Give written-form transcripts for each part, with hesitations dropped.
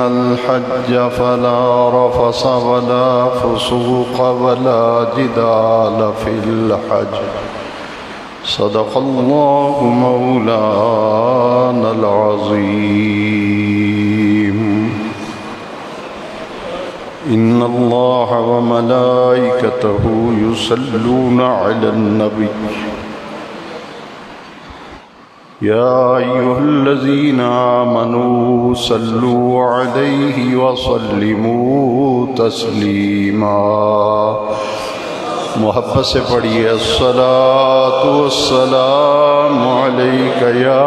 الحج فلا رفث ولا فسوق ولا جدال في الحج صدق الله مولانا العظيم إن الله وملائكته يصلون على النبي يا أيها الذين آمنوا صلوا عليه وسلموا تسليما محبت سے پڑھیے الصلاۃ والسلام علیک یا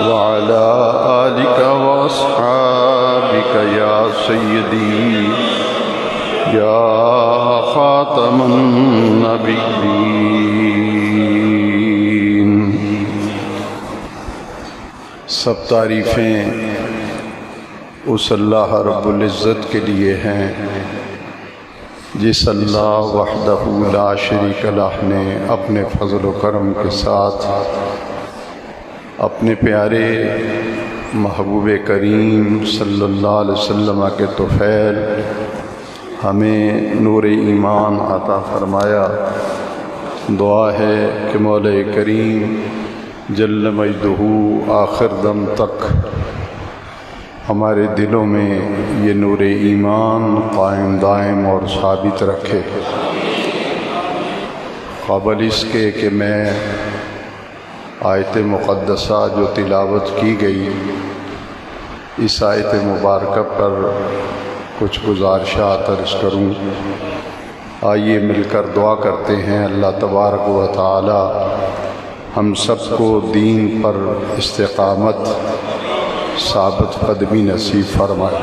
وعلى آلك وأصحابك يا سيدي يا خاتم النبيين. سب تعریفیں اس اللہ رب العزت کے لیے ہیں جس اللہ وحدہ لا شریک لہ نے اپنے فضل و کرم کے ساتھ اپنے پیارے محبوب کریم صلی اللہ علیہ وسلم کے طفیل ہمیں نور ایمان عطا فرمایا. دعا ہے کہ مولا کریم جل مجدہ آخر دم تک ہمارے دلوں میں یہ نور ایمان قائم دائم اور ثابت رکھے. قابل اس کے کہ میں آیت مقدسہ جو تلاوت کی گئی اس آیت مبارکہ پر کچھ گزارشات عرض کروں. آئیے مل کر دعا کرتے ہیں اللہ تبارک و تعالی ہم سب کو دین پر استقامت ثابت قدمی نصیب فرمائے.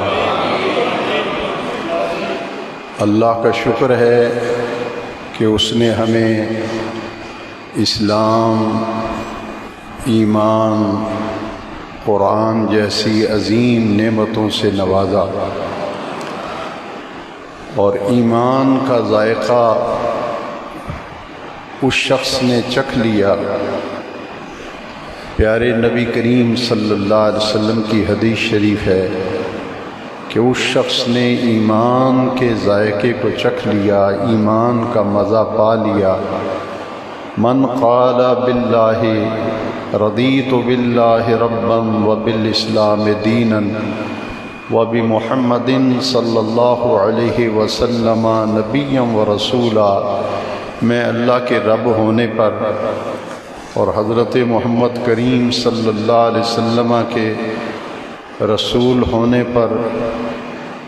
اللہ کا شکر ہے کہ اس نے ہمیں اسلام، ایمان، قرآن جیسی عظیم نعمتوں سے نوازا اور ایمان کا ذائقہ اس شخص نے چکھ لیا. پیارے نبی کریم صلی اللہ علیہ وسلم کی حدیث شریف ہے کہ اس شخص نے ایمان کے ذائقے کو چکھ لیا، ایمان کا مزہ پا لیا. من قال باللہ رضیت باللہ ربا وبالاسلام دینا وبمحمد صلی اللہ علیہ وسلم نبیا ورسولا. میں اللہ کے رب ہونے پر اور حضرت محمد کریم صلی اللہ علیہ وسلم کے رسول ہونے پر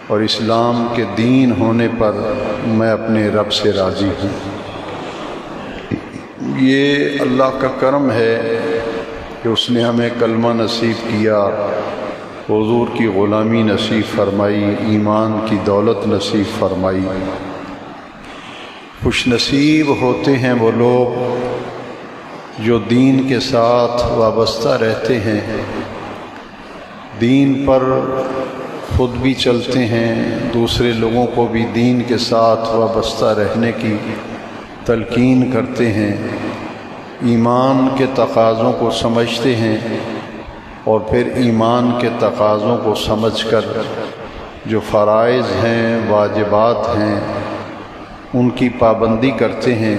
اور اسلام کے دین ہونے پر میں اپنے رب سے راضی ہوں. یہ اللہ کا کرم ہے کہ اس نے ہمیں کلمہ نصیب کیا، حضور کی غلامی نصیب فرمائی، ایمان کی دولت نصیب فرمائی. خوش نصیب ہوتے ہیں وہ لوگ جو دین کے ساتھ وابستہ رہتے ہیں، دین پر خود بھی چلتے ہیں، دوسرے لوگوں کو بھی دین کے ساتھ وابستہ رہنے کی تلقین کرتے ہیں، ایمان کے تقاضوں کو سمجھتے ہیں اور پھر ایمان کے تقاضوں کو سمجھ کر جو فرائض ہیں، واجبات ہیں، ان کی پابندی کرتے ہیں.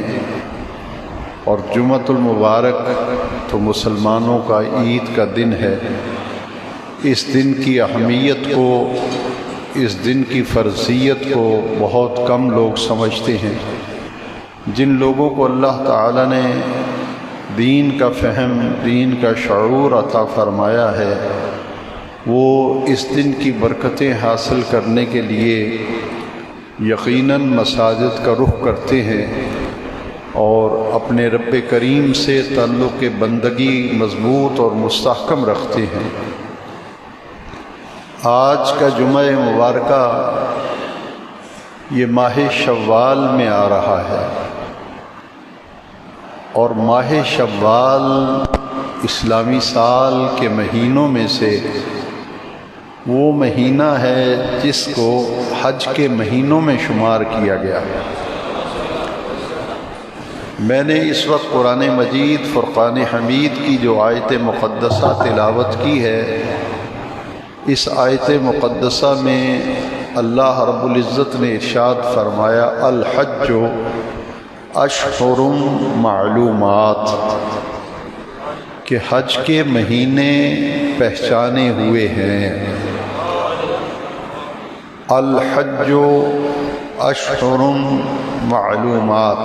اور جمعۃ المبارک تو مسلمانوں کا عید کا دن ہے. اس دن کی اہمیت کو، اس دن کی فرضیت کو بہت کم لوگ سمجھتے ہیں. جن لوگوں کو اللہ تعالی نے دین کا فہم، دین کا شعور عطا فرمایا ہے، وہ اس دن کی برکتیں حاصل کرنے کے لیے یقیناً مساجد کا رخ کرتے ہیں اور اپنے رب کریم سے تعلق بندگی مضبوط اور مستحکم رکھتے ہیں. آج کا جمعہ مبارکہ یہ ماہ شوال میں آ رہا ہے اور ماہ شوال اسلامی سال کے مہینوں میں سے وہ مہینہ ہے جس کو حج کے مہینوں میں شمار کیا گیا. میں نے اس وقت قرآن مجید فرقان حمید کی جو آیت مقدسہ تلاوت کی ہے، اس آیت مقدسہ میں اللہ رب العزت نے ارشاد فرمایا الحج اشہر معلومات، کہ حج کے مہینے پہچانے ہوئے ہیں۔ الحج اشہر معلومات،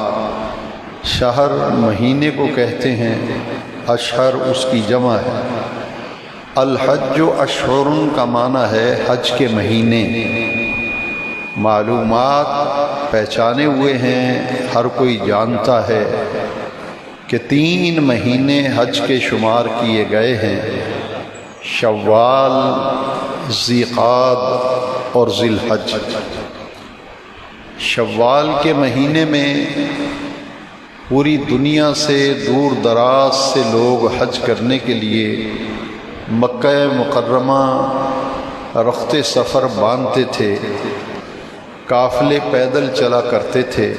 شہر مہینے کو کہتے ہیں، اشہر اس کی جمع ہے۔ الحج اشہر کا معنی ہے حج کے مہینے، معلومات پہچانے ہوئے ہیں، ہر کوئی جانتا ہے کہ 3 مہینے حج کے شمار کیے گئے ہیں، شوال، ذیقعدہ اور ذی الحج۔ شوال کے مہینے میں پوری دنیا سے دور دراز سے لوگ حج کرنے کے لیے مکہ مکرمہ رخت سفر باندھتے تھے، قافلے پیدل چلا کرتے تھے۔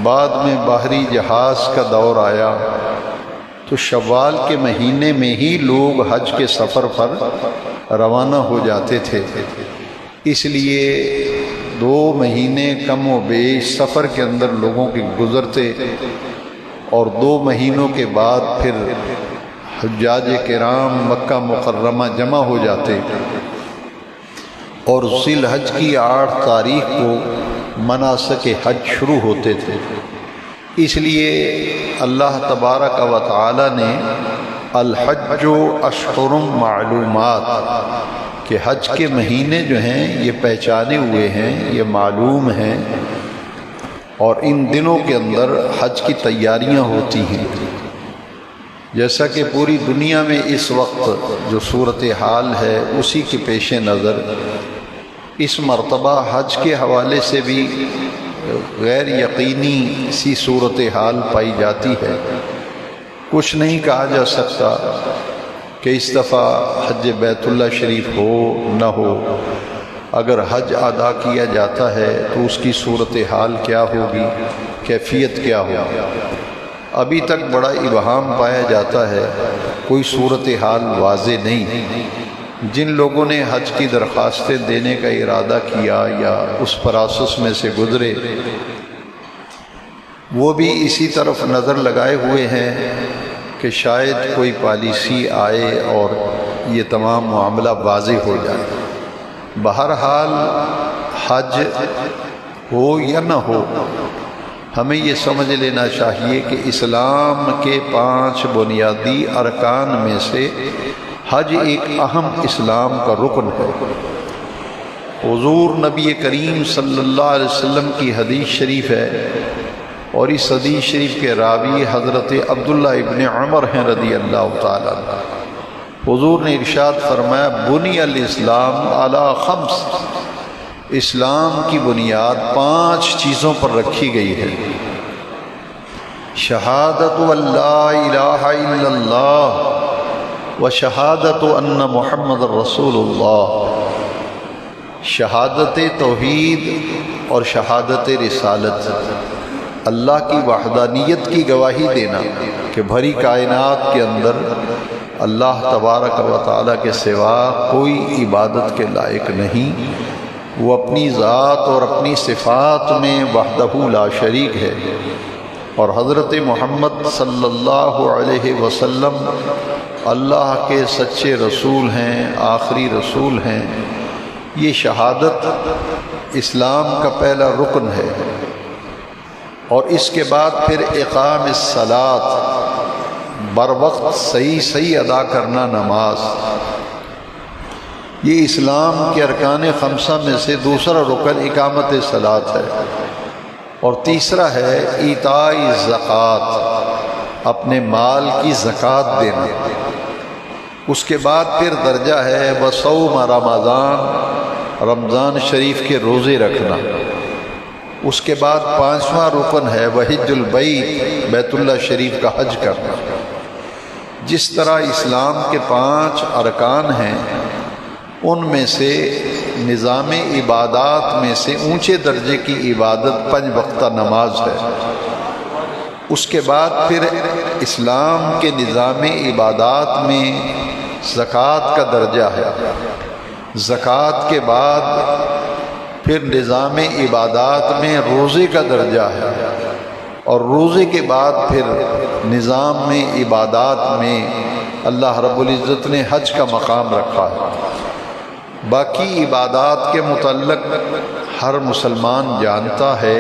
بعد میں باہری جہاز کا دور آیا تو شوال کے مہینے میں ہی لوگ حج کے سفر پر روانہ ہو جاتے تھے۔ اس لیے 2 مہینے کم و بیش سفر کے اندر لوگوں کے گزرتے، اور 2 مہینوں کے بعد پھر حجاج کرام مکہ مکرمہ جمع ہو جاتے، اور ذی الحج کی 8 تاریخ کو مناسک حج شروع ہوتے تھے۔ اس لیے اللہ تبارک و تعالی نے الحج اشہر معلومات، کہ حج کے مہینے جو ہیں یہ پہچانے ہوئے ہیں، یہ معلوم ہیں، اور ان دنوں کے اندر حج کی تیاریاں ہوتی ہیں۔ جیسا کہ پوری دنیا میں اس وقت جو صورتحال ہے اسی کے پیش نظر اس مرتبہ حج کے حوالے سے بھی غیر یقینی سی صورتحال پائی جاتی ہے۔ کچھ نہیں کہا جا سکتا کہ اس دفعہ حج بیت اللہ شریف ہو نہ ہو، اگر حج ادا کیا جاتا ہے تو اس کی صورتحال کیا ہوگی، کیفیت کیا ہوگی، ابھی تک بڑا ابہام پایا جاتا ہے، کوئی صورتحال واضح نہیں۔ جن لوگوں نے حج کی درخواستیں دینے کا ارادہ کیا یا اس پروسیس میں سے گزرے، وہ بھی اسی طرف نظر لگائے ہوئے ہیں کہ شاید کوئی پالیسی آئے اور یہ تمام معاملہ واضح ہو جائے۔ بہرحال حج ہو یا نہ ہو، ہمیں یہ سمجھ لینا چاہیے کہ اسلام کے 5 بنیادی ارکان میں سے حج ایک اہم اسلام کا رکن ہے۔ حضور نبی کریم صلی اللہ علیہ وسلم کی حدیث شریف ہے، اور اس حدیث شریف کے راوی حضرت عبداللہ ابن عمر ہیں رضی اللہ تعالیٰ عنہ۔ حضور نے ارشاد فرمایا بنی الاسلام علی 5، اسلام کی بنیاد 5 چیزوں پر رکھی گئی ہے۔ شہادت لا الہ الا اللہ و شہادت ان محمد رسول اللہ، شہادت توحید اور شہادت رسالت، اللہ کی وحدانیت کی گواہی دینا کہ بھری کائنات کے اندر اللہ تبارک و تعالیٰ کے سوا کوئی عبادت کے لائق نہیں، وہ اپنی ذات اور اپنی صفات میں وحدہ لا شریک ہے، اور حضرت محمد صلی اللہ علیہ وسلم اللہ کے سچے رسول ہیں، آخری رسول ہیں۔ یہ شہادت اسلام کا پہلا رکن ہے، اور اس کے بعد پھر اقام الصلاۃ، بر وقت صحیح ادا کرنا نماز، یہ اسلام کے ارکان 5 میں سے دوسرا رکن اقامت صلاۃ ہے۔ اور تیسرا ہے ایتاء الزکوٰۃ، اپنے مال کی زکوٰۃ دینا۔ اس کے بعد پھر درجہ ہے وصوم رمضان، رمضان شریف کے روزے رکھنا۔ اس کے بعد 5واں رکن ہے وحج البیت، بیت اللہ شریف کا حج کرنا۔ جس طرح اسلام کے 5 ارکان ہیں، ان میں سے نظام عبادات میں سے اونچے درجے کی عبادت 5 وقتہ نماز ہے۔ اس کے بعد پھر اسلام کے نظام عبادات میں زکوٰۃ کا درجہ ہے، زکوٰۃ کے بعد پھر نظام عبادات میں روزے کا درجہ ہے، اور روزے کے بعد پھر نظام میں عبادات میں اللہ رب العزت نے حج کا مقام رکھا ہے۔ باقی عبادات کے متعلق ہر مسلمان جانتا ہے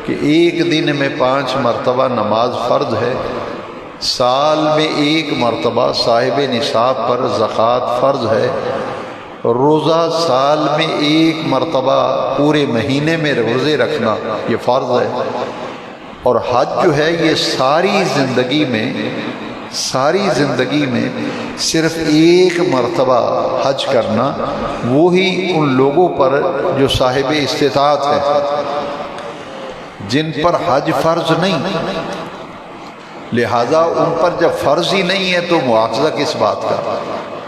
کہ ایک دن میں 5 مرتبہ نماز فرض ہے، سال میں 1 مرتبہ صاحب نصاب پر زکوٰۃ فرض ہے، روزہ سال میں 1 مرتبہ پورے مہینے میں روزے رکھنا یہ فرض ہے، اور حج جو ہے یہ ساری زندگی میں صرف 1 مرتبہ حج کرنا، وہی ان لوگوں پر جو صاحب استطاعت ہے، جن پر حج فرض نہیں، لہذا ان پر جب فرض ہی نہیں ہے تو مواخذہ کس بات کا۔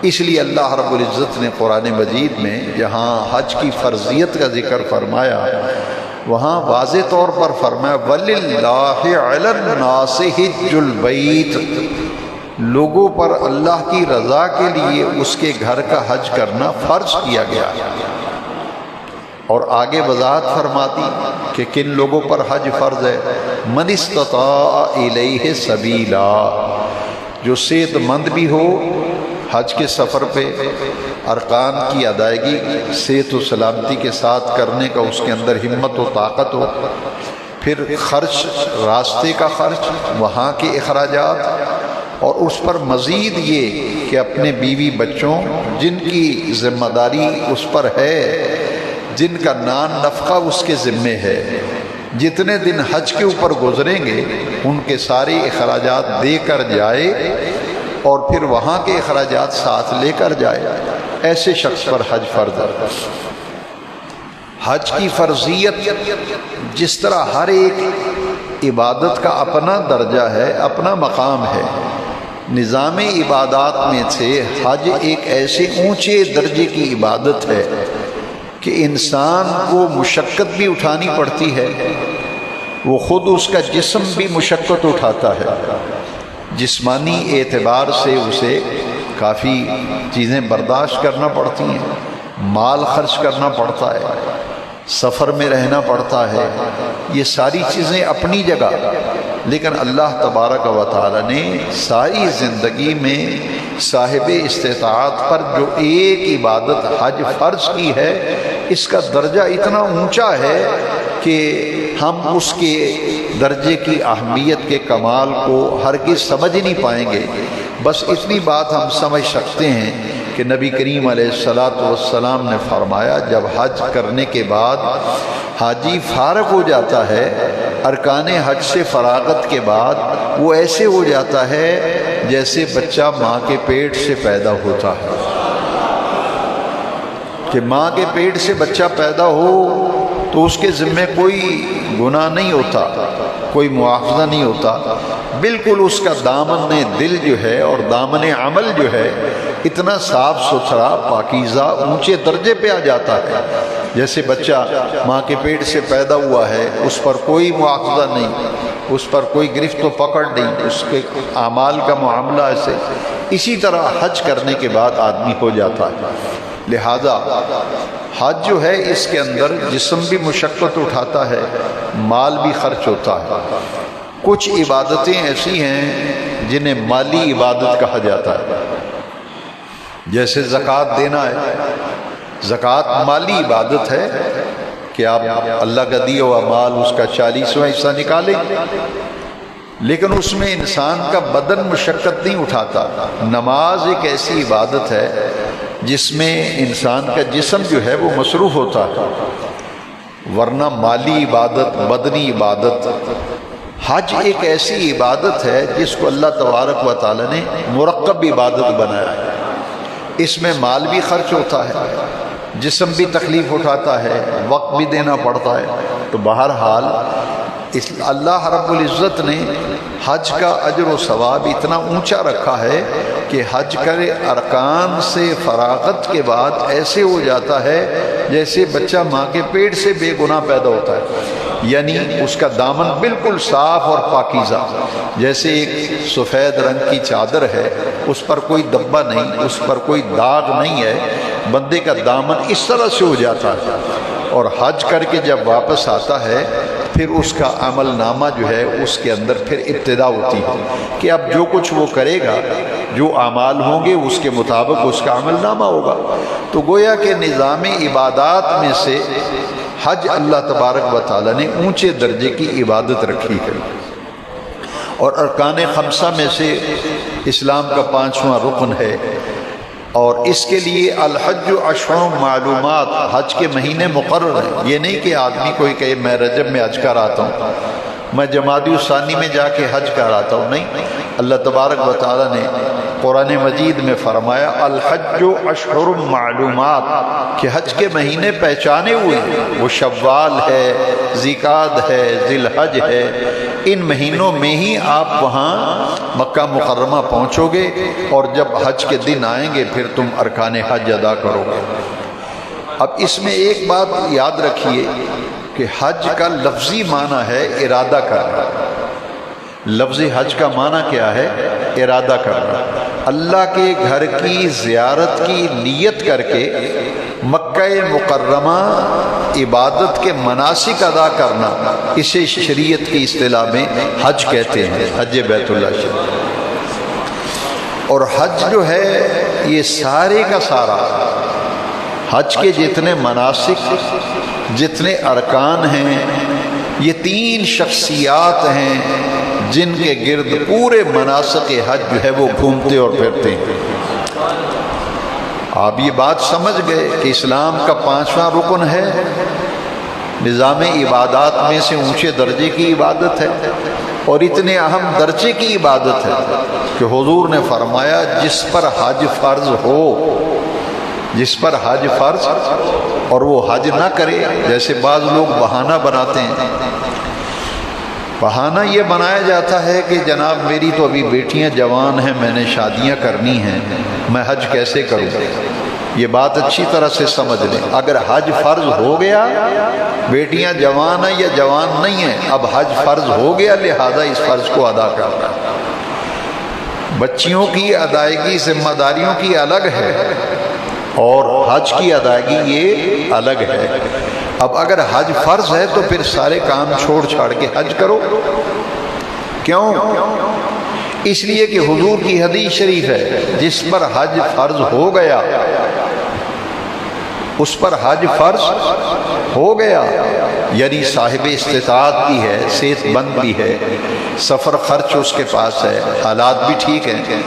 اس لیے اللہ رب العزت نے قرآن مجید میں جہاں حج کی فرضیت کا ذکر فرمایا، وہاں واضح طور پر فرمایا وَلِلَّهِ عَلَى النَّاسِ حِجُّ الْبَيْتِ، لوگوں پر اللہ کی رضا کے لیے اس کے گھر کا حج کرنا فرض کیا گیا ہے، اور آگے وضاحت فرماتی کہ کن لوگوں پر حج فرض ہے، من استطاع الیہ سبیلا، جو صحت مند بھی ہو، حج کے سفر پہ ارکان کی ادائیگی صحت و سلامتی کے ساتھ کرنے کا اس کے اندر ہمت و طاقت ہو، پھر خرچ، راستے کا خرچ، وہاں کے اخراجات، اور اس پر مزید یہ کہ اپنے بیوی بچوں جن کی ذمہ داری اس پر ہے، جن کا نان نفقہ اس کے ذمے ہے، جتنے دن حج کے اوپر گزریں گے ان کے سارے اخراجات دے کر جائے، اور پھر وہاں کے اخراجات ساتھ لے کر جائے، ایسے شخص پر حج فرض ہے۔ حج کی فرضیت جس طرح ہر ایک عبادت کا اپنا درجہ ہے، اپنا مقام ہے، نظام عبادات میں سے حج ایک ایسے اونچے درجے کی عبادت ہے کہ انسان کو مشقت بھی اٹھانی پڑتی ہے، وہ خود اس کا جسم بھی مشقت اٹھاتا ہے، جسمانی اعتبار سے اسے کافی چیزیں برداشت کرنا پڑتی ہیں، مال خرچ کرنا پڑتا ہے، سفر میں رہنا پڑتا ہے، یہ ساری چیزیں اپنی جگہ، لیکن اللہ تبارک و تعالی نے ساری زندگی میں صاحب استطاعت پر جو ایک عبادت حج فرض کی ہے، اس کا درجہ اتنا اونچا ہے کہ ہم اس کے درجے کی اہمیت کے کمال کو ہرگز سمجھ نہیں پائیں گے۔ بس اتنی بات ہم سمجھ سکتے ہیں کہ نبی کریم علیہ الصلاۃ والسلام نے فرمایا جب حج کرنے کے بعد حاجی فارغ ہو جاتا ہے، ارکان حج سے فراغت کے بعد وہ ایسے ہو جاتا ہے جیسے بچہ ماں کے پیٹ سے پیدا ہوتا ہے، کہ ماں کے پیٹ سے بچہ پیدا ہو تو اس کے ذمے کوئی گناہ نہیں ہوتا، کوئی مواخذہ نہیں ہوتا، بالکل اس کا دامن دل جو ہے اور دامن عمل جو ہے اتنا صاف ستھرا پاکیزہ اونچے درجے پہ آ جاتا ہے، جیسے بچہ ماں کے پیٹ سے پیدا ہوا ہے، اس پر کوئی مواخذہ نہیں، اس پر کوئی گرفت و پکڑ نہیں، اس کے اعمال کا معاملہ ایسے، اسی طرح حج کرنے کے بعد آدمی ہو جاتا ہے۔ لہذا حج جو ہے اس کے اندر جسم بھی مشقت اٹھاتا ہے، مال بھی خرچ ہوتا ہے۔ کچھ عبادتیں ایسی ہیں جنہیں مالی عبادت کہا جاتا ہے، جیسے زکوٰۃ دینا ہے، زکوٰۃ مالی عبادت ہے کہ آپ اللہ کا دیا ہوا مال اس کا 40واں حصہ نکالیں، لیکن اس میں انسان کا بدن مشقت نہیں اٹھاتا۔ نماز ایک ایسی عبادت ہے جس میں انسان کا جسم جو ہے وہ مصروف ہوتا ہے، ورنہ مالی عبادت، بدنی عبادت۔ حج ایک ایسی عبادت ہے جس کو اللہ تبارک و تعالی نے مرکب عبادت بنایا ہے، اس میں مال بھی خرچ ہوتا ہے، جسم بھی تکلیف اٹھاتا ہے، وقت بھی دینا پڑتا ہے، تو بہرحال اللہ رب العزت نے حج کا اجر و ثواب اتنا اونچا رکھا ہے کہ حج کرے ارکان سے فراغت کے بعد ایسے ہو جاتا ہے جیسے بچہ ماں کے پیٹ سے بے گناہ پیدا ہوتا ہے۔ یعنی اس کا دامن بالکل صاف اور پاکیزہ، جیسے ایک سفید رنگ کی چادر ہے، اس پر کوئی دبا نہیں، اس پر کوئی داغ نہیں ہے، بندے کا دامن اس طرح سے ہو جاتا ہے، اور حج کر کے جب واپس آتا ہے پھر اس کا عمل نامہ جو ہے اس کے اندر پھر ابتدا ہوتی ہے کہ اب جو کچھ وہ کرے گا، جو اعمال ہوں گے اس کے مطابق اس کا عمل نامہ ہوگا۔ تو گویا کہ نظام عبادات میں سے حج اللہ تبارک و تعالیٰ نے اونچے درجے کی عبادت رکھی ہے، اور ارکان خمسہ میں سے اسلام کا 5واں رکن ہے، اور اس کے لیے الحج اشہر معلومات، حج کے مہینے مقرر ہیں۔ یہ نہیں کہ آدمی کوئی کہے میں رجب میں حج کر آتا ہوں، میں جمادی الثانی میں جا کے حج کر آتا ہوں، نہیں۔ اللہ تبارک و تعالیٰ نے قرآن مجید میں فرمایا الحج اشہر معلومات، کہ حج کے مہینے پہچانے ہوئے ہیں، وہ شوال ہے، ذیقعد ہے، ذی الحج ہے، ان مہینوں میں ہی آپ وہاں مکہ مکرمہ پہنچو گے، اور جب حج کے دن آئیں گے پھر تم ارکان حج ادا کرو گے۔ اب اس میں ایک بات یاد رکھیے کہ حج کا لفظی معنی ہے ارادہ کرنا۔ لفظ حج کا معنی کیا ہے؟ ارادہ کرنا۔ اللہ کے گھر کی زیارت کی نیت کر کے مکہ مکرمہ عبادت کے مناسک ادا کرنا، اسے شریعت کی اصطلاح میں حج کہتے ہیں، حج بیت اللہ شریف۔ اور حج جو ہے یہ سارے کا سارا، حج کے جتنے مناسک، جتنے ارکان ہیں، یہ 3 شخصیات ہیں جن کے گرد پورے مناسک حج جو ہے وہ گھومتے اور پھرتے ہیں۔ آپ یہ بات سمجھ گئے کہ اسلام کا 5واں رکن ہے، نظام عبادات میں سے اونچے درجے کی عبادت ہے، اور اتنے اہم درجے کی عبادت ہے کہ حضور نے فرمایا جس پر حج فرض ہو، جس پر حج فرض اور وہ حج نہ کرے، جیسے بعض لوگ بہانہ بناتے ہیں، بہانہ یہ بنایا جاتا ہے کہ جناب میری تو ابھی بیٹیاں جوان ہیں، میں نے شادیاں کرنی ہیں، میں حج کیسے کروں؟ یہ بات اچھی طرح سے سمجھ لیں، اگر حج فرض ہو گیا، بیٹیاں جوان ہیں یا جوان نہیں ہیں، اب حج فرض ہو گیا، لہذا اس فرض کو ادا کرنا۔ بچیوں کی ادائیگی ذمہ داریوں کی الگ ہے، اور حج کی ادائیگی یہ الگ ہے۔ اب اگر حج فرض ہے تو پھر سارے کام چھوڑ چھاڑ کے حج کرو۔ کیوں؟ اس لیے کہ حضور کی حدیث شریف ہے جس پر حج فرض ہو گیا، اس پر حج فرض ہو گیا، یعنی صاحب استطاعت بھی ہے، صحت مند بھی ہے، سفر خرچ اس کے پاس ہے، حالات بھی ٹھیک ہیں۔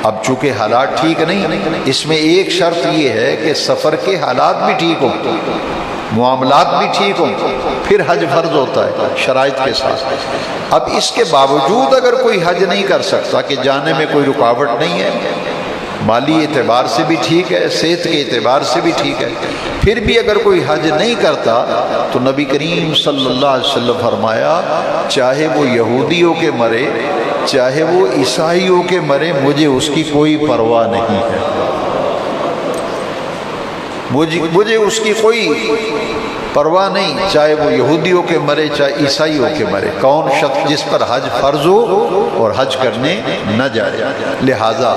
اب چونکہ حالات ٹھیک نہیں، اس میں ایک شرط یہ ہے کہ سفر کے حالات بھی ٹھیک ہوں، معاملات بھی ٹھیک ہوں، پھر حج فرض ہوتا ہے شرائط کے ساتھ۔ اب اس کے باوجود اگر کوئی حج نہیں کر سکتا کہ جانے میں کوئی رکاوٹ نہیں ہے، مالی اعتبار سے بھی ٹھیک ہے، صحت کے اعتبار سے بھی ٹھیک ہے، پھر بھی اگر کوئی حج نہیں کرتا تو نبی کریم صلی اللہ علیہ وسلم فرمایا چاہے وہ یہودیوں کے مرے، چاہے وہ عیسائیوں کے مرے، مجھے اس کی کوئی پرواہ نہیں ہے، مجھے اس کی کوئی پرواہ نہیں، چاہے وہ یہودیوں کے مرے چاہے عیسائیوں کے مرے، کون شخص جس پر حج فرض ہو اور حج کرنے نہ جائے۔ لہذا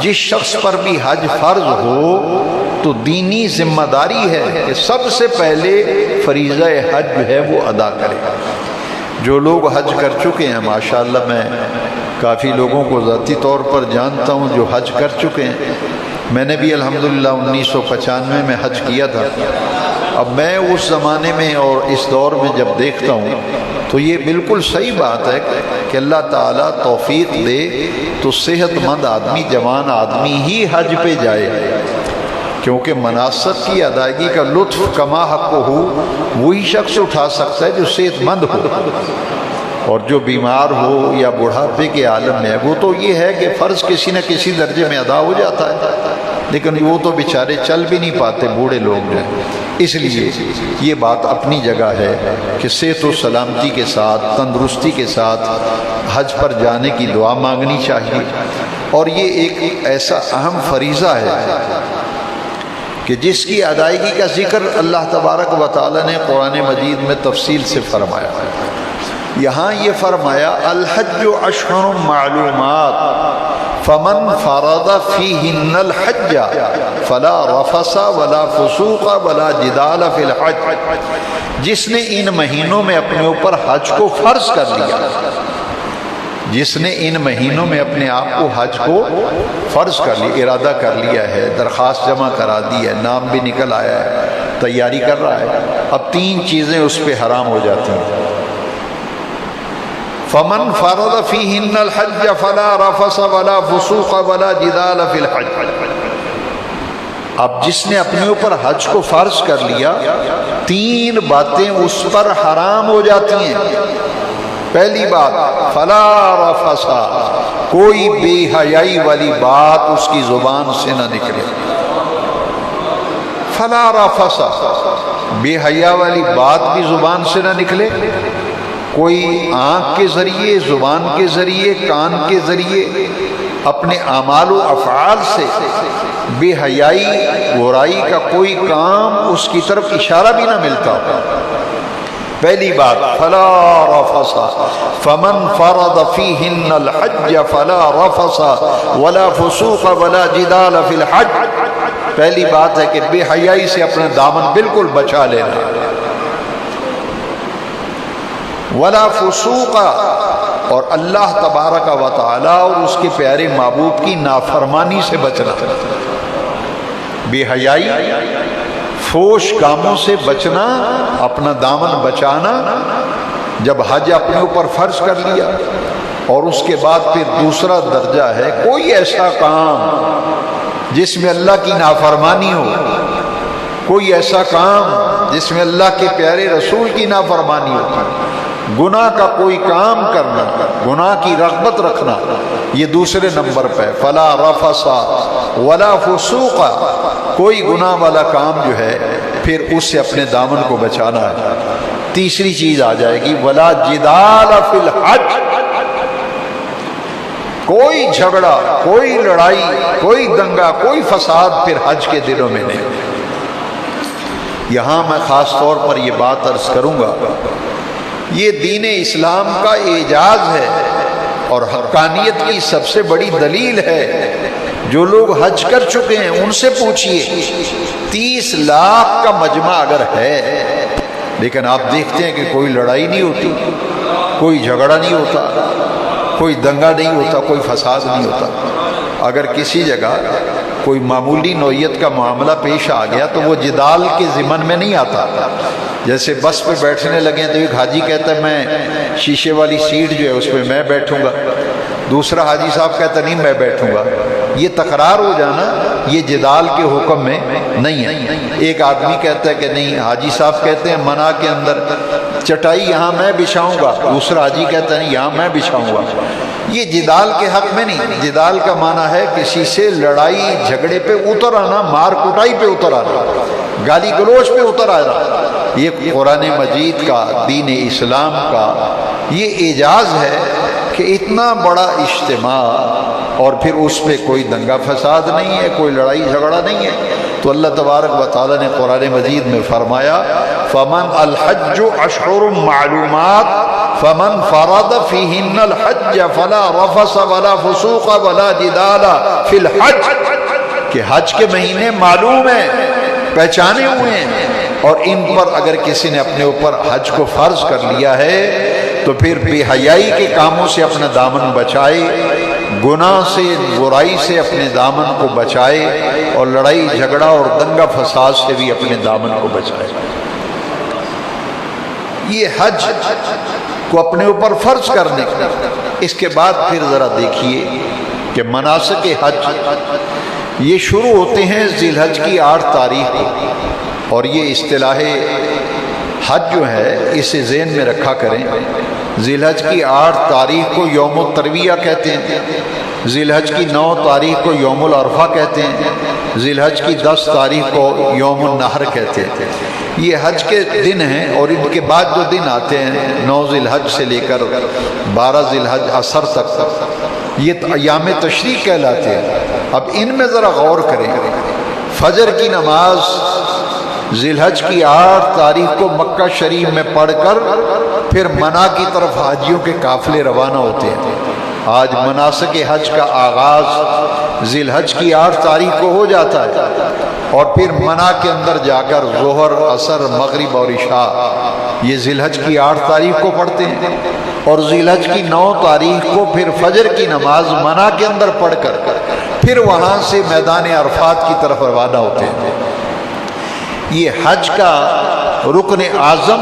جس شخص پر بھی حج فرض ہو تو دینی ذمہ داری ہے کہ سب سے پہلے فریضہ حج جو ہے وہ ادا کرے۔ جو لوگ حج کر چکے ہیں، ماشاءاللہ میں کافی لوگوں کو ذاتی طور پر جانتا ہوں جو حج کر چکے ہیں، میں نے بھی الحمدللہ 1995 میں حج کیا تھا۔ اب میں اس زمانے میں اور اس دور میں جب دیکھتا ہوں تو یہ بالکل صحیح بات ہے کہ اللہ تعالیٰ توفیق دے تو صحت مند آدمی، جوان آدمی ہی حج پہ جائے، کیونکہ مناسک کی ادائیگی کا لطف کما حق ہو وہی شخص اٹھا سکتا ہے جو صحت مند ہو، اور جو بیمار ہو یا بڑھاپے کے عالم میں ہے وہ تو یہ ہے کہ فرض کسی نہ کسی درجے میں ادا ہو جاتا ہے، لیکن وہ تو بیچارے چل بھی نہیں پاتے بوڑھے لوگ جو ہیں۔ اس لیے یہ بات اپنی جگہ ہے کہ صحت و سلامتی کے ساتھ، تندرستی کے ساتھ حج پر جانے کی دعا مانگنی چاہیے، اور یہ ایک ایسا اہم فریضہ ہے کہ جس کی ادائیگی کا ذکر اللہ تبارک و تعالی نے قرآن مجید میں تفصیل سے فرمایا ہے۔ یہاں یہ فرمایا الحج اشہر معلومات فمن فرض فیہن الحج فلا رفث ولا فسوق ولا جدال فی الحج، جس نے ان مہینوں میں اپنے اوپر حج کو فرض کر لیا، جس نے ان مہینوں میں اپنے آپ کو حج کو فرض کر لیا، ارادہ کر لیا ہے، درخواست جمع کرا دی ہے، نام بھی نکل آیا ہے، تیاری کر رہا ہے، اب 3 چیزیں اس پہ حرام ہو جاتی ہیں۔ فمن فرض فیہن الحج فلا رفث ولا فسوق ولا جدال فی الحج، اب جس نے اپنے اوپر حج کو فرض کر لیا 3 باتیں اس پر حرام ہو جاتی ہیں۔ پہلی بات فلا رفث، کوئی بے حیائی والی بات اس کی زبان سے نہ نکلے۔ فلا رفث، بے حیا والی بات بھی زبان سے نہ نکلے، کوئی آنکھ کے ذریعے، زبان کے ذریعے، کان کے ذریعے، اپنے اعمال و افعال سے بے حیائی برائی کا کوئی کام اس کی طرف اشارہ بھی نہ ملتا۔ پہلی بات فلا رفث فمن فرض فیہن الحج فلا رفث ولا فسوق ولا جدال فی الحج، پہلی بات ہے کہ بے حیائی سے اپنا دامن بالکل بچا لینا، ولا فسوق، اور اللہ تبارک و تعالی اور اس کے پیارے محبوب کی نافرمانی سے بچنا۔ بے حیائی، فوش کاموں سے بچنا، اپنا دامن بچانا۔ جب حج اپنے اوپر فرض کر لیا اور اس کے بعد پھر دوسرا درجہ ہے کوئی ایسا کام جس میں اللہ کی نافرمانی ہو، کوئی ایسا کام جس میں اللہ کے پیارے رسول کی نافرمانی ہو، گناہ کا کوئی کام کرنا، گناہ کی رغبت رکھنا، یہ دوسرے نمبر پہ فلا رفث ولا فسوق، کوئی گناہ والا کام جو ہے پھر اس سے اپنے دامن کو بچانا ہے۔ تیسری چیز آ جائے گی ولا جدال فی الحج، کوئی جھگڑا، کوئی لڑائی، کوئی دنگا، کوئی فساد پھر حج کے دنوں میں نہیں۔ یہاں میں خاص طور پر یہ بات عرض کروں گا، یہ دین اسلام کا اعجاز ہے اور حقانیت کی سب سے بڑی دلیل ہے۔ جو لوگ حج کر چکے ہیں ان سے پوچھئے، 30 لاکھ کا مجمع اگر ہے لیکن آپ دیکھتے ہیں کہ کوئی لڑائی نہیں ہوتی، کوئی جھگڑا نہیں ہوتا، کوئی دنگا نہیں ہوتا، کوئی فساد نہیں ہوتا۔ اگر کسی جگہ کوئی معمولی نوعیت کا معاملہ پیش آ گیا تو وہ جدال کے ضمن میں نہیں آتا۔ جیسے بس پہ بیٹھنے لگے تو ایک حاجی کہتا ہے میں شیشے والی سیٹ جو ہے اس پہ میں بیٹھوں گا، دوسرا حاجی صاحب کہتا نہیں میں بیٹھوں گا، یہ تکرار ہو جانا یہ جدال کے حکم میں نہیں ہے۔ ایک آدمی کہتا ہے کہ نہیں، حاجی صاحب کہتے ہیں منع کے اندر چٹائی یہاں میں بچھاؤں گا، دوسرا حاجی کہتا ہے نہیں یہاں میں بچھاؤں گا، یہ جدال کے حق میں نہیں۔ جدال کا معنی ہے کسی سے لڑائی جھگڑے پہ اتر آنا، مار کٹائی پہ اتر آنا، گالی گلوچ پہ اتر آنا۔ یہ قرآن مجید کا، دین اسلام کا یہ اعجاز ہے کہ اتنا بڑا اجتماع اور پھر اس پہ کوئی دنگا فساد نہیں ہے، کوئی لڑائی جھگڑا نہیں ہے۔ تو اللہ تبارک و تعالی نے قرآن مجید میں فرمایا فمن الحج اشہر معلومات فمن فرض فیہن الحج فلا رفث ولا فسوق ولا جدال فی الحج، کہ حج کے مہینے معلوم ہیں، پہچانے ہوئے ہیں، اور ان پر اگر کسی نے اپنے اوپر حج کو فرض کر لیا ہے تو پھر بے حیائی کے کاموں سے اپنا دامن بچائے، گناہ سے، برائی سے اپنے دامن کو بچائے، اور لڑائی جھگڑا اور دنگا فساد سے بھی اپنے دامن کو بچائے۔ یہ حج کو اپنے اوپر فرض کرنے کا۔ اس کے بعد پھر ذرا دیکھیے کہ مناسک حج یہ شروع ہوتے ہیں ذی الحج کی 8 تاریخ کو، اور یہ اصطلاح حج جو ہے اسے ذہن میں رکھا کریں۔ ذی الحج کی 8 تاریخ کو یوم الترویہ کہتے ہیں، ذی الحج کی 9 تاریخ کو یوم العرفہ کہتے ہیں، ذی الحج کی 10 تاریخ کو یوم النحر کہتے ہیں۔ یہ حج کے دن ہیں، اور ان کے بعد جو دن آتے ہیں 9 ذی الحج سے لے کر 12 ذی الحج عصر تک، یہ ایام تشریق کہلاتے ہیں۔ اب ان میں ذرا غور کریں، فجر کی نماز ذی الحج کی 8 تاریخ کو مکہ شریف میں پڑھ کر پھر منا کی طرف حاجیوں کے قافلے روانہ ہوتے ہیں۔ آج مناسک حج کا آغاز ذی الحج کی 8 تاریخ کو ہو جاتا ہے، اور پھر منا کے اندر جا کر ظہر، عصر، مغرب اور عشاء یہ ذی الحج کی 8 تاریخ کو پڑھتے ہیں، اور ذی الحج کی 9 تاریخ کو پھر فجر کی نماز منا کے اندر پڑھ کر پھر وہاں سے میدان عرفات کی طرف روانہ ہوتے ہیں۔ یہ حج کا رکن اعظم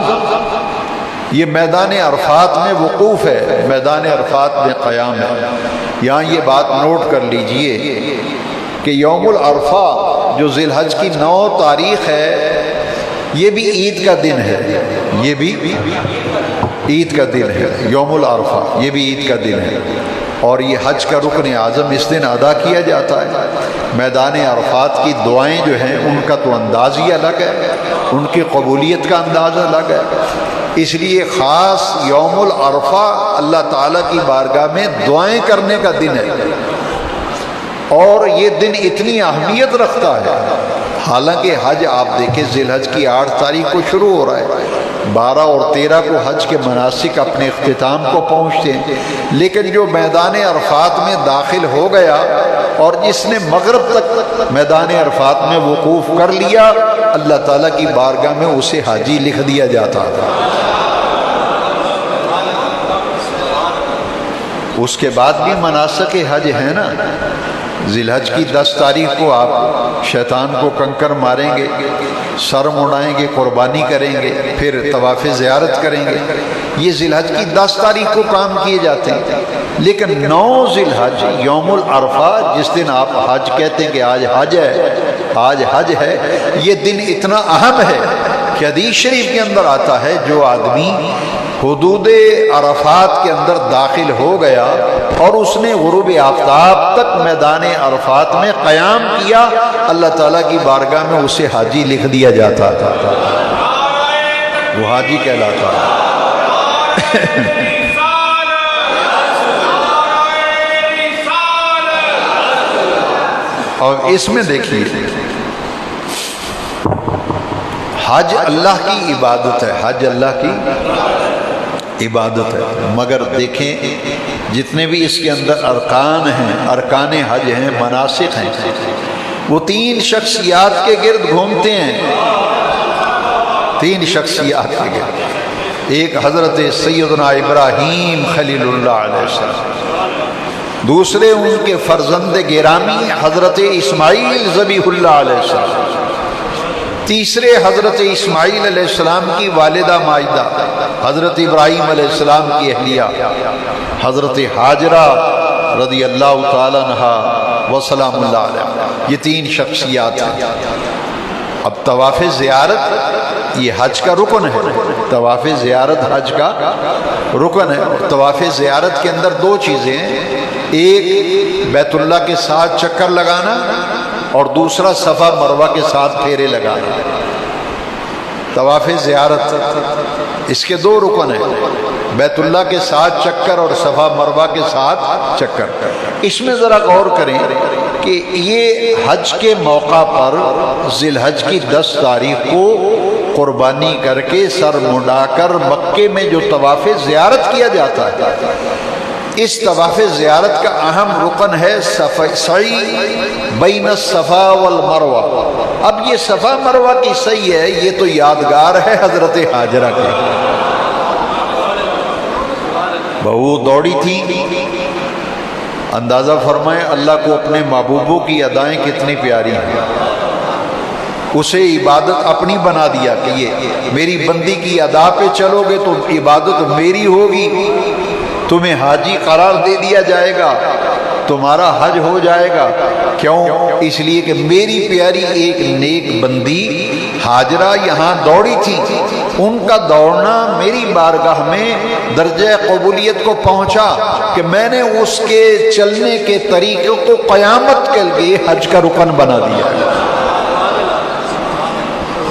یہ میدان عرفات میں وقوف ہے، میدان عرفات میں قیام ہے۔ یہاں یہ بات نوٹ کر لیجئے کہ یوم العرفہ جو ذی الحج کی 9 تاریخ ہے یہ بھی عید کا دن ہے، یہ بھی عید کا دن ہے، یوم العرفہ یہ بھی عید کا دن ہے، اور یہ حج کا رکن اعظم اس دن ادا کیا جاتا ہے۔ میدان عرفات کی دعائیں جو ہیں ان کا تو انداز ہی الگ ہے، ان کی قبولیت کا انداز الگ ہے، اس لیے خاص یوم العرفہ اللہ تعالیٰ کی بارگاہ میں دعائیں کرنے کا دن ہے، اور یہ دن اتنی اہمیت رکھتا ہے۔ حالانکہ حج آپ دیکھیں ذی الحج کی 8 تاریخ کو شروع ہو رہا ہے، 12 اور 13 کو حج کے مناسک اپنے اختتام کو پہنچتے ہیں، لیکن جو میدان عرفات میں داخل ہو گیا اور جس نے مغرب تک میدان عرفات میں وقوف کر لیا، اللہ تعالیٰ کی بارگاہ میں اسے حاجی لکھ دیا جاتا تھا۔ اس کے بعد بھی مناسک حج ہے نا، ذی الحج کی 10 تاریخ کو آپ شیطان کو کنکر ماریں گے، سر مڑائیں گے، قربانی کریں گے، پھر طواف زیارت کریں گے، یہ ذی الحج کی 10 تاریخ کو کام کیے جاتے ہیں۔ لیکن 9 ذی الحج یوم العرفہ جس دن آپ حج کہتے ہیں کہ آج حج ہے، آج حج ہے، یہ دن اتنا اہم ہے کہ حدیث شریف کے اندر آتا ہے جو آدمی حدود عرفات کے اندر داخل ہو گیا اور اس نے غروب آفتاب تک میدان عرفات میں قیام کیا، اللہ تعالیٰ کی بارگاہ میں اسے حاجی لکھ دیا جاتا تھا، وہ حاجی کہلاتا ہے۔ اور اس میں دیکھیے حج اللہ کی عبادت ہے، حج اللہ کی عبادت ہے، مگر دیکھیں جتنے بھی اس کے اندر ارکان ہیں، ارکان حج ہیں، مناسک ہیں، وہ 3 شخصیات کے گرد گھومتے ہیں، 3 شخصیات کے گرد۔ ایک حضرت سیدنا ابراہیم خلیل اللہ علیہ السلام، دوسرے ان کے فرزند گرامی حضرت اسماعیل ذبیح اللہ علیہ السلام، تیسرے حضرت اسماعیل علیہ السلام کی والدہ ماجدہ حضرت ابراہیم علیہ السلام کی اہلیہ حضرت حاجرہ رضی اللہ تعالیٰ عنہا وسلام اللہ علیہ، یہ 3 شخصیات ہیں۔ اب طواف زیارت یہ حج کا رکن ہے، طواف زیارت حج کا رکن ہے۔ طواف زیارت کے اندر 2 چیزیں ہیں، ایک بیت اللہ کے ساتھ چکر لگانا اور دوسرا صفا مروہ کے ساتھ پھیرے لگانا۔ طواف زیارت اس کے 2 رکن ہیں، بیت اللہ کے ساتھ چکر اور صفا مروہ کے ساتھ چکر۔ اس میں ذرا غور کریں کہ یہ حج کے موقع پر ذی الحج کی 10 تاریخ کو قربانی کر کے سر منڈا کر مکے میں جو طواف زیارت کیا جاتا ہے، اس طواف زیارت کا اہم رکن ہے سعی بین الصفا والمروہ۔ اب یہ صفا مروہ کی سعی ہے، یہ تو یادگار ہے حضرت حاجرہ کی، بہو دوڑی تھی، اندازہ فرمائیں اللہ کو اپنے محبوبوں کی ادائیں کتنی پیاری ہیں، اسے عبادت اپنی بنا دیا کہ یہ میری بندی کی ادا پہ چلو گے تو عبادت میری ہوگی، تمہیں حاجی قرار دے دیا جائے گا، تمہارا حج ہو جائے گا۔ کیوں؟ اس لیے کہ میری پیاری ایک نیک بندی حاجرہ یہاں دوڑی تھی، ان کا دوڑنا میری بارگاہ میں درجہ قبولیت کو پہنچا کہ میں نے اس کے چلنے کے طریقوں کو قیامت کے لیے حج کا رکن بنا دیا۔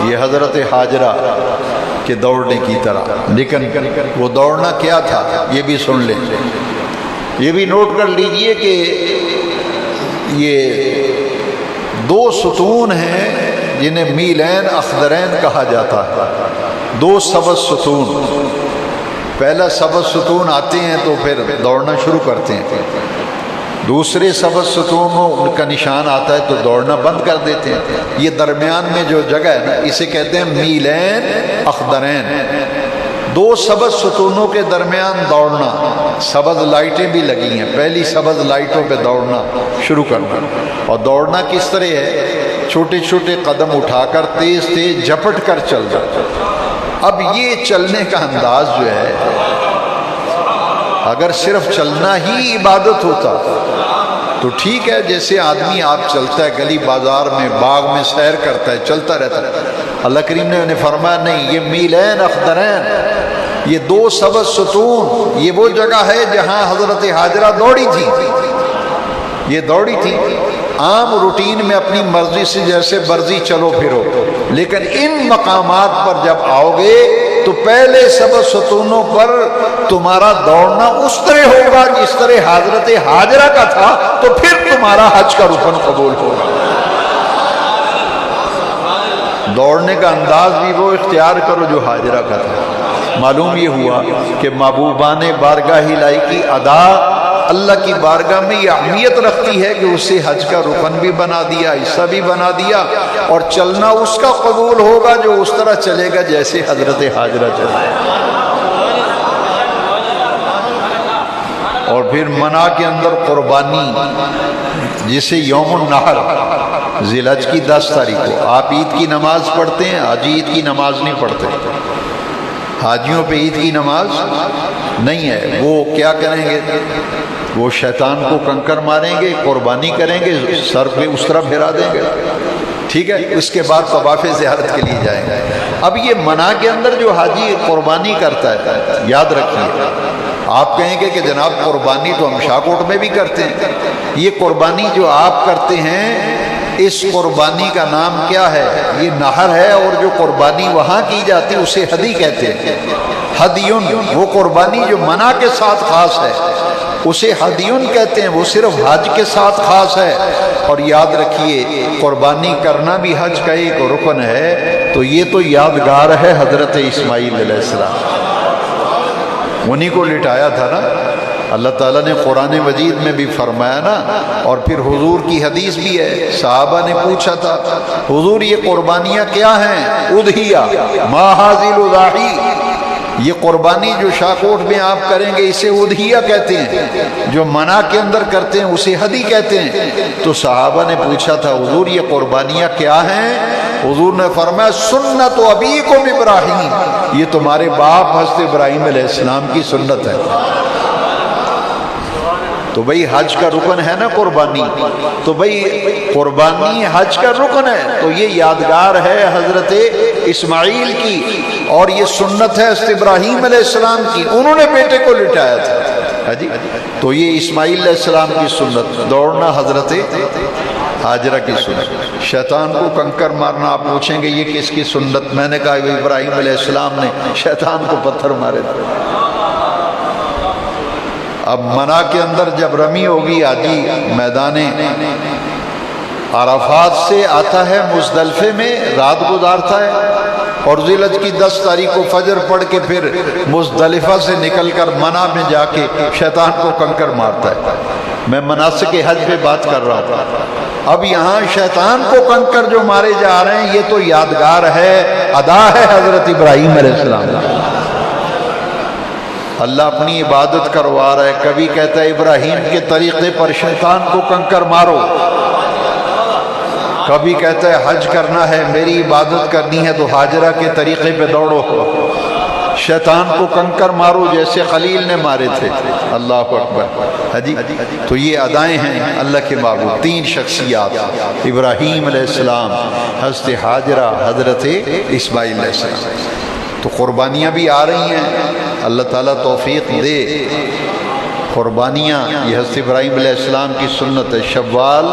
یہ حضرت حاجرہ کہ دوڑنے کی طرح، لیکن وہ دوڑنا کیا تھا یہ بھی سن لیں، یہ بھی نوٹ کر لیجئے کہ یہ دو ستون ہیں جنہیں میلین اخضرین کہا جاتا ہے، دو سبز ستون۔ پہلا سبز ستون آتے ہیں تو پھر دوڑنا شروع کرتے ہیں، دوسرے سبز ستون میں ان کا نشان آتا ہے تو دوڑنا بند کر دیتے ہیں۔ یہ درمیان میں جو جگہ ہے نا، اسے کہتے ہیں میلین اخضرین، دو سبز ستونوں کے درمیان دوڑنا۔ سبز لائٹیں بھی لگی ہیں، پہلی سبز لائٹوں پہ دوڑنا شروع کرنا۔ اور دوڑنا کس طرح ہے؟ چھوٹے چھوٹے قدم اٹھا کر تیز تیز جھپٹ کر چل جاتا۔ اب یہ چلنے کا انداز جو ہے، اگر صرف چلنا ہی عبادت ہوتا تو ٹھیک ہے، جیسے آدمی آپ چلتا ہے گلی بازار میں، باغ میں سیر کرتا ہے، چلتا رہتا ہے۔ اللہ کریم نے فرمایا نہیں، یہ میلین اخضرین، یہ دو سبز ستون، یہ وہ جگہ ہے جہاں حضرت حاجرہ دوڑی تھی۔ یہ دوڑی تھی عام روٹین میں اپنی مرضی سے جیسے مرضی چلو پھرو، لیکن ان مقامات پر جب آؤ گے تو پہلے سبز ستونوں پر تمہارا دوڑنا اس طرح ہوگا جس طرح حضرت حاجرہ کا تھا، تو پھر تمہارا حج کا رکن قبول ہوگا۔ دوڑنے کا انداز بھی وہ اختیار کرو جو حاجرہ کا تھا۔ معلوم یہ ہوا کہ محبوبان بارگاہ الہی کی ادا اللہ کی بارگاہ میں یہ اہمیت رکھتی ہے کہ اسے حج کا رکن بھی بنا دیا، حصہ بھی بنا دیا، اور چلنا اس کا قبول ہوگا جو اس طرح چلے گا جیسے حضرت حاجرہ چلے۔ اور پھر منع کے اندر قربانی، جسے یوم النحر، ذی الحج کی 10 تاریخ کو آپ عید کی نماز پڑھتے ہیں، حاجی عید کی نماز نہیں پڑھتے، حاجیوں پہ عید کی نماز نہیں ہے۔ وہ کیا کریں گے؟ وہ شیطان کو کنکر ماریں گے، قربانی کریں گے، سر پہ اس طرح پھرا دیں گے، ٹھیک ہے، اس کے بعد طواف زیارت کے لیے جائیں گے۔ اب یہ منع کے اندر جو حاجی قربانی کرتا ہے، یاد رکھیے، آپ کہیں گے کہ جناب قربانی تو ہم شاہکوٹ میں بھی کرتے ہیں، یہ قربانی جو آپ کرتے ہیں اس قربانی کا نام کیا ہے؟ یہ نہر ہے، اور جو قربانی وہاں کی جاتی اسے ہدی کہتے ہیں۔ ہدیون، وہ قربانی جو منع کے ساتھ خاص ہے اسے ہدیون کہتے ہیں، وہ صرف حج کے ساتھ خاص ہے۔ اور یاد رکھیے قربانی کرنا بھی حج کا ایک رکن ہے، تو یہ تو یادگار ہے حضرت اسماعیل علیہ السلام، انہی کو لٹایا تھا نا۔ اللہ تعالیٰ نے قرآن مجید میں بھی فرمایا نا، اور پھر حضور کی حدیث بھی ہے، صحابہ نے پوچھا تھا حضور یہ قربانیاں کیا ہیں؟ اضحیہ ما حاضل اضاحی، یہ قربانی جو شاہکوٹ میں آپ کریں گے اسے اضحیہ کہتے ہیں، جو منع کے اندر کرتے ہیں اسے ہدی کہتے ہیں۔ تو صحابہ نے پوچھا تھا حضور یہ قربانیاں کیا ہیں؟ حضور نے فرمایا سنت ابیکم ابراہیم، یہ تمہارے باپ حضرت ابراہیم علیہ السلام کی سنت ہے۔ تو بھئی حج کا رکن ہے نا قربانی، تو بھئی قربانی حج کا رکن ہے، تو یہ یادگار ہے حضرت اسماعیل کی، اور یہ سنت ہے حضرت ابراہیم علیہ السلام کی، انہوں نے بیٹے کو لٹایا تھا جی۔ تو یہ اسماعیل علیہ السلام کی سنت، دوڑنا حضرت حاجرہ کی سنت۔ شیطان کو کنکر مارنا، آپ پوچھیں گے یہ کس کی سنت؟ میں نے کہا ابراہیم علیہ السلام نے شیطان کو پتھر مارے تھے۔ اب منع کے اندر جب رمی ہوگی، حاجی میدان عرفات سے آتا ہے، مزدلفے میں رات گزارتا ہے، اور ذی الحج کی 10 تاریخ کو فجر پڑھ کے پھر مزدلفہ سے نکل کر منع میں جا کے شیطان کو کنکر مارتا ہے۔ میں مناسک حج پہ بات کر رہا ہوں۔ اب یہاں شیطان کو کنکر جو مارے جا رہے ہیں، یہ تو یادگار ہے، ادا ہے حضرت ابراہیم علیہ السلام۔ اللہ اپنی عبادت کروا رہا ہے، کبھی کہتا ہے ابراہیم کے طریقے پر شیطان کو کنکر مارو، کبھی کہتا ہے حج کرنا ہے، میری عبادت کرنی ہے تو حاجرہ کے طریقے پہ دوڑو، شیطان کو کنکر مارو جیسے خلیل نے مارے تھے۔ اللہ اکبر حجی۔ تو یہ ادائیں ہیں اللہ کے محبوب، 3 شخصیات، ابراہیم علیہ السلام، حضرت حاجرہ، حضرت اسماعیل علیہ السلام۔ تو قربانیاں بھی آ رہی ہیں، اللہ تعالیٰ توفیق دے۔ قربانیاں یہ حضرت ابراہیم علیہ السلام کی سنت ہے۔ شوال،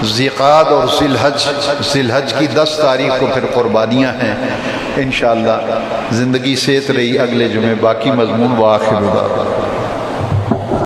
ذیقعد اور ذی الحج کی 10 تاریخ کو پھر قربانیاں ہیں انشاءاللہ۔ زندگی صحت رہی، اگلے جمعے باقی مضمون وآخر دعوانا